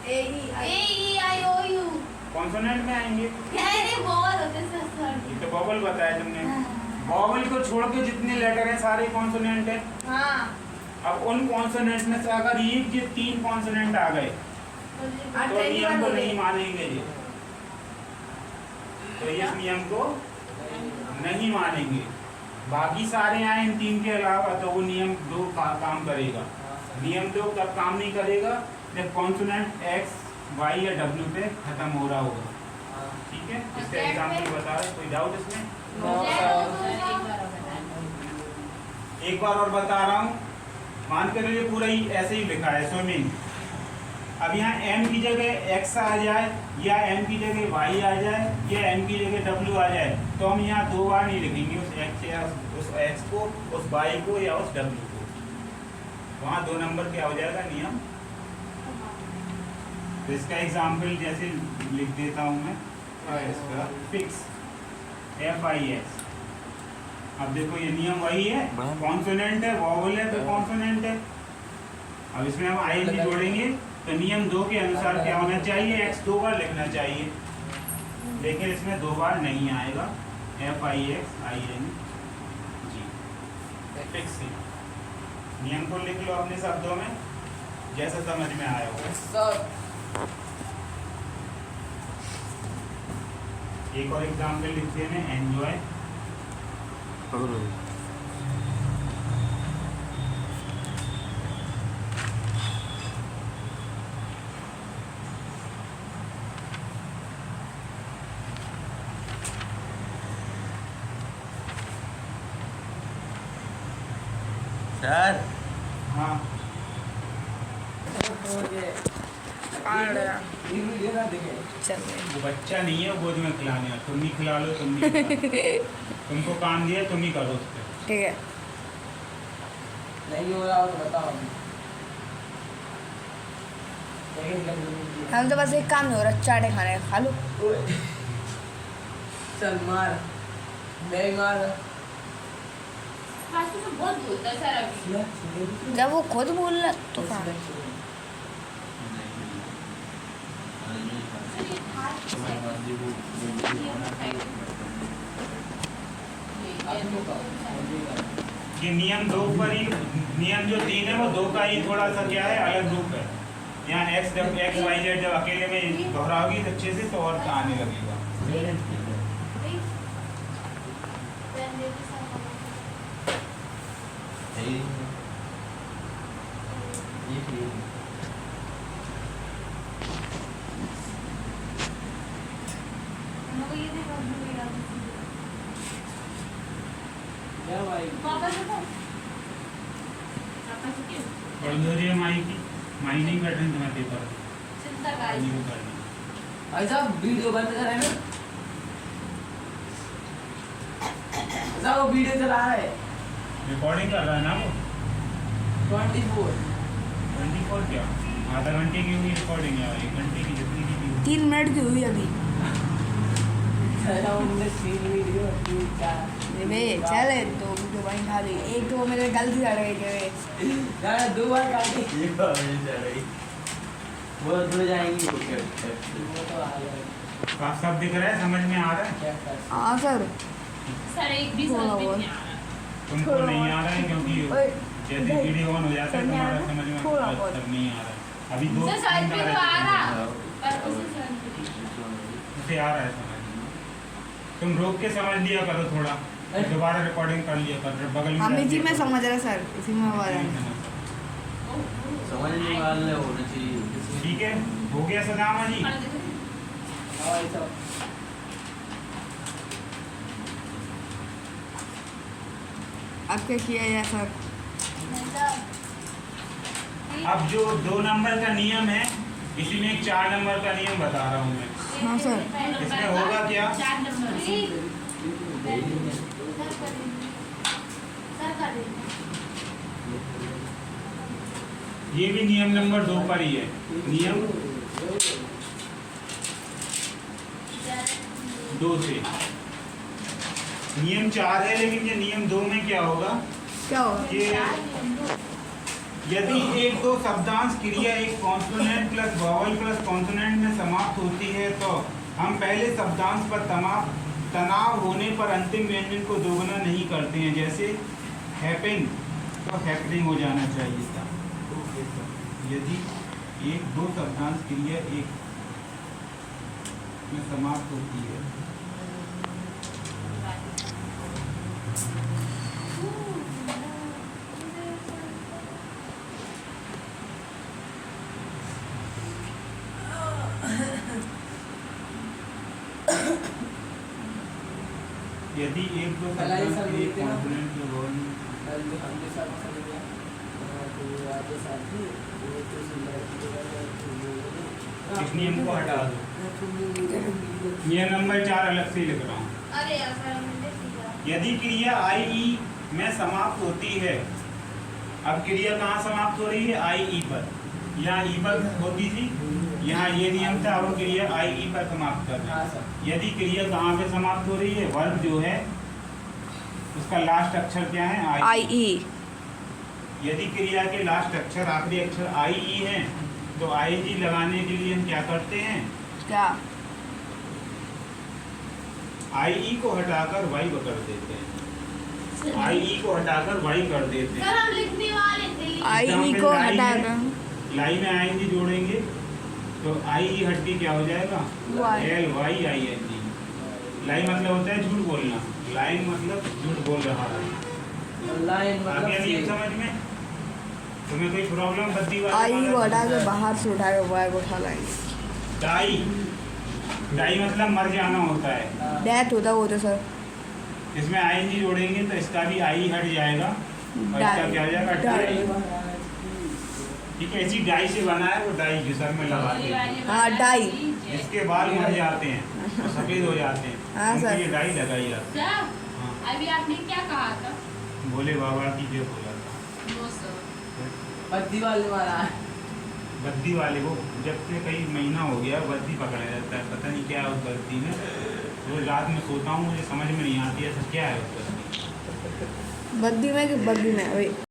A E I O you consonant में आएंगे। अरे वॉवल होते हैं सर। ये तो वॉवल बताया तुमने। वॉवल को छोड़ के जितने लेटर हैं सारे कॉन्सोनेंट हैं। हाँ। अब उन कॉन्सोनेंट में से अगर ये 3 कॉन्सोनेंट आ गए तो नियम को नहीं मानेंगे ये। तो इस नियम को नहीं मानेंगे। बाकी सारे आए इन 3 के अलावा तो वो नियम 2 काम करेगा। नियम 2 कब काम नहीं करेगा? जब कॉन्सोनेंट एक्स वाई या डब्ल्यू पे खत्म हो रहा होगा। ठीक है, इसका एग्जाम्पल बता रहे, कोई डाउट इसमें? एक बार और बता रहा हूँ। मान कर ये पूरा ही ऐसे ही लिखा है स्विमिंग। अब यहाँ m की जगह x आ जाए या m की जगह y आ जाए या m की जगह w आ जाए तो हम यहाँ 2 बार नहीं लिखेंगे उस x या उस x को, उस y को या उस w को। वहाँ 2 नंबर क्या हो जाएगा नियम। तो इसका एग्जाम्पल जैसे लिख देता हूँ मैं, इसका फिक्स FIX। अब देखो ये नियम वही है, कॉन्सोनेंट है, वॉवल है तो कॉन्सोनेंट है। अब इसमें हम ING जोड़ेंगे तो नियम 2 के अनुसार क्या होना चाहिए? x 2 बार लिखना चाहिए, लेकिन इसमें 2 बार नहीं आएगा। FIX ING fix. नियम को लिख लो अपने शब्दों में जैसा समझ में आया होगा। एक और एग्जाम्पल लिखते हैं, एंजॉय। सर हाँ वो बच्चा नहीं है गोद में खिलाने का, तुम ही खिला लो, तुम ही तुमको काम दिया तुम ही करो उस पर। ठीक है। नहीं हो रहा तो बताओ। हम तो बस एक काम नहीं हो रहा, चाटे खाने का, खा लो। चल मार, मैं मार। फास्ट में बहुत बोलता है सर अभी। जब वो खुद बोल रहा तो कहाँ? ये नियम 2 पर ही, नियम जो 3 है वो 2 का ही थोड़ा सा क्या है, अलग रूप है। यहाँ x y z जब अकेले में दोहराओगी अच्छे से तो और आने लगेगा। माई की माई नहीं कर रही तुम्हारे पेपर भाई साहब वीडियो बंद करें ना। साहब वो वीडियो चला रहा है, रिकॉर्डिंग कर रहा है ना वो। 24 क्या आधा घंटे की हुई रिकॉर्डिंग है, 1 घंटे की जितनी की हुई। 3 मिनट की हुई अभी। चले तो वीडियो भाई खा ली। एक तो मेरे गलती लड़ गई थे, 2 बार काटी। वो जुड़ जाएंगी। साफ साफ दिख रहा है, समझ में आ रहा है। हाँ सर। सर एक भी समझ में नहीं आ रहा। तुमको नहीं आ रहा है क्योंकि जैसे वीडियो ऑन हो जाता है तुम्हारा समझ में तब नहीं आ रहा है। अभी 2 सर साइड पे तो आ रहा पर उसे आ रहा है समझ में। तुम रोक के समझ लिया करो, थोड़ा दोबारा रिकॉर्डिंग कर लिया कर, बगल में। हम इसी में समझ रहे सर, इसी में आवाज है। समझने वाले होना चाहिए। ठीक है, हो गया सदामा जी। अब क्या किया जाए सर? अब जो 2 नंबर का नियम है, इसी में एक 4 नंबर का नियम बता रहा हूँ मैं। हाँ सर। इसमें होगा क्या? 4 नंबर ये भी नियम नंबर 2 पर ही है। नियम 2 से नियम 4 है, लेकिन ये नियम 2 में क्या होगा? क्या होगा? ये यदि एक दो शब्दांश क्रिया एक consonant plus vowel plus consonant में समाप्त होती है तो हम पहले शब्दांश पर तनाव होने पर अंतिम व्यंजन को दोगुना नहीं करते हैं। जैसे हैपन तो हैपनिंग हो जाना चाहिए था। यदि एक दो शब्दांश क्रिया एक में समाप्त होती है यदि एक दो शब्दांश क्रिया एक कॉन्सोनेंट के वॉवल इस नियम को हटा दो। नियम नंबर 4 अलग से लिख रहा हूँ। अरे यार सर मैंने सीखा। यदि क्रिया आई ई में समाप्त होती है, अब क्रिया कहाँ समाप्त हो रही है? आई ई पर। यहाँ ई पर होती थी, यहाँ ये नियम था, अब क्रिया आई ई पर समाप्त कर रहे हैं। यदि क्रिया कहाँ पे समाप्त हो रही है? वर्ब जो है उसका लास्ट अक्षर क्या है? आई ई। यदि क्रिया के लास्ट अक्षर आखिरी अक्षर आई ई है तो आई जी लगाने के लिए हम क्या करते हैं? क्या? आई ई को हटाकर वाई कर देते हैं। आई ई को हटाकर वाई कर देते हैं। सर हम लिखने वाले थे। आई ई को हटाकर लाई में आई जी जोड़ेंगे तो आई ई हट के क्या हो जाएगा? Y. L Y I N G. Lie मतलब होता है झूठ बोलना, लाइन मतलब झूठ बोल रहा है। लाइन आ गया नहीं मतलब समझ में? तुम्हें कोई प्रॉब्लम बद्दी वाला? आई को हटा के बाहर से उठा के वाई को उठा लाएंगे। डाई, डाई मतलब मर जाना होता है। डेथ होता वो तो सर। इसमें आई एन जी जोड़ेंगे तो इसका भी आई हट जाएगा और इसका क्या हो जाएगा? डाई। ठीक है, इसी डाई से बना है, वो डाई जो सर में लगाते हैं। हाँ, डाई। इसके बाल मर जाते हैं और सफेद हो जाते हैं, हाँ, उनके सर। लिए डाई लगाई जाती है। सर हाँ। अभी आपने क्या कहा था? भोले बाबा की जय बोला था। No sir. बत्ती वाले वाला बद्दी वाले को जब से कई महीना हो गया बद्दी पकड़ा जाता है, पता नहीं क्या है उस बद्दी में। रोज रात में सोता हूँ, मुझे समझ में नहीं आती है क्या है उस बद्दी। बद्दी में कि बद्दी में? वही